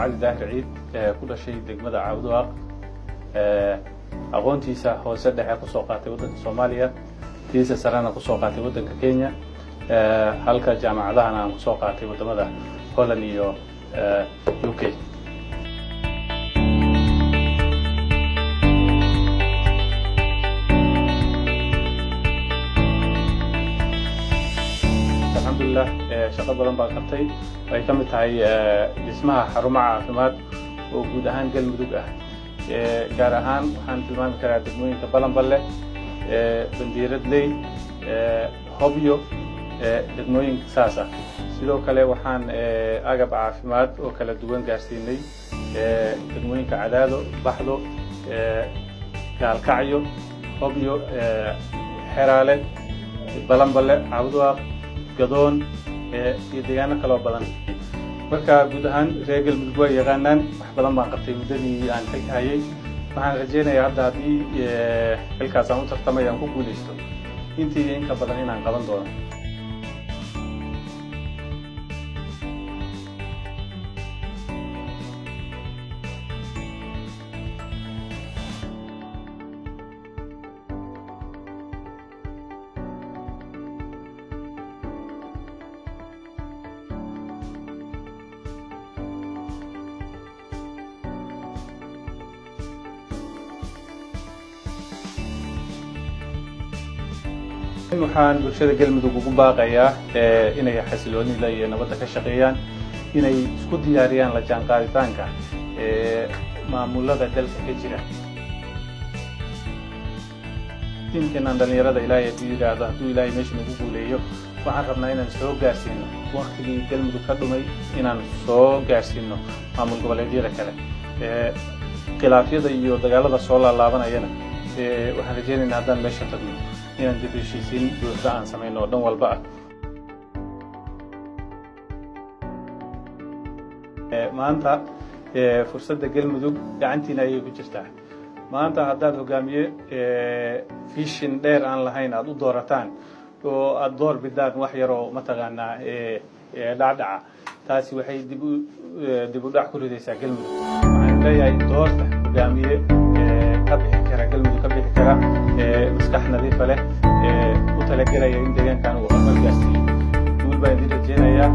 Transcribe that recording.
cali daahir ciid ku dhashay degmada Cabduwaaq aqoontiisa hoose dhexe ku soo qaatay waddanka Soomaaliya tiisa sarana ku soo qaatay waddanka Kenya halka jaamacadaha aan ku soo qaatay wadamada Holland iyo UK alhamdulillah shaqo badan baan qabtay way ka mid tahay dhismaha xarumaha caafimaad oo guud ahaan galmudug ah gaar ahaan waxaan tilmaami karaa degmooyinka Balanballe Bandiiradley Hobyo degmooyinka saas ah sidoo kale waxaan agab caafimaad oo kala duwan gaarsiinay degmooyinka Cadaado Baxdo Gaalkacyo Hobyo Xeraale Balanballe Cabduwaaq Gadoon iyo deegaano kale oo badan marka guud ahaan reer galmudug way yaqaanaan wax badan baan qabtay muddadii aan hayay waxaan rajeynayaa hadda haddii halkaas aan u tartamay aan ku guuleysto intii in ka badan inaan qaban doono waxaan bulshada galmudug ugu baaqayaa inay xasiloonida iyo nabadda ka shaqeeyaan inay isku diyaariyaan la jaanqaaditaanka maamulada dalka ka jira tiimkeenan dhalinyarada ilaahay hadduu yidhaahdo hadduu ilaahay meesha nagu guuleeyo waxaan rabnaa inaan soo gaarsiino waqtigii galmudug ka dhumay inaan soo gaarsiino maamul goboleedyada kale khilaafyada iyo dagaalada soo laalaabanayana waxaan rajeynaynaa haddaan meesha tagno inaan dib u heshiisiin buuxda aan samayno oo dhan walba maanta fursadda galmudug gacantiina ayay ku jirtaa maanta haddaad hogaamiye vision dheer aan lahayn aad u doorataan oo aad door bidaan wax yar oo mataqaanaa dhacdhaca taasi waxay dib u dhac ku ridaysaa galmudug waxaan leeyahay doorta hogaamiye ka bixi kara galmudug ka bixi kara maskax nadiif leh u talagalaya in deegaankan uu horumar gaarsiiyo guul baan idin rajeynayaa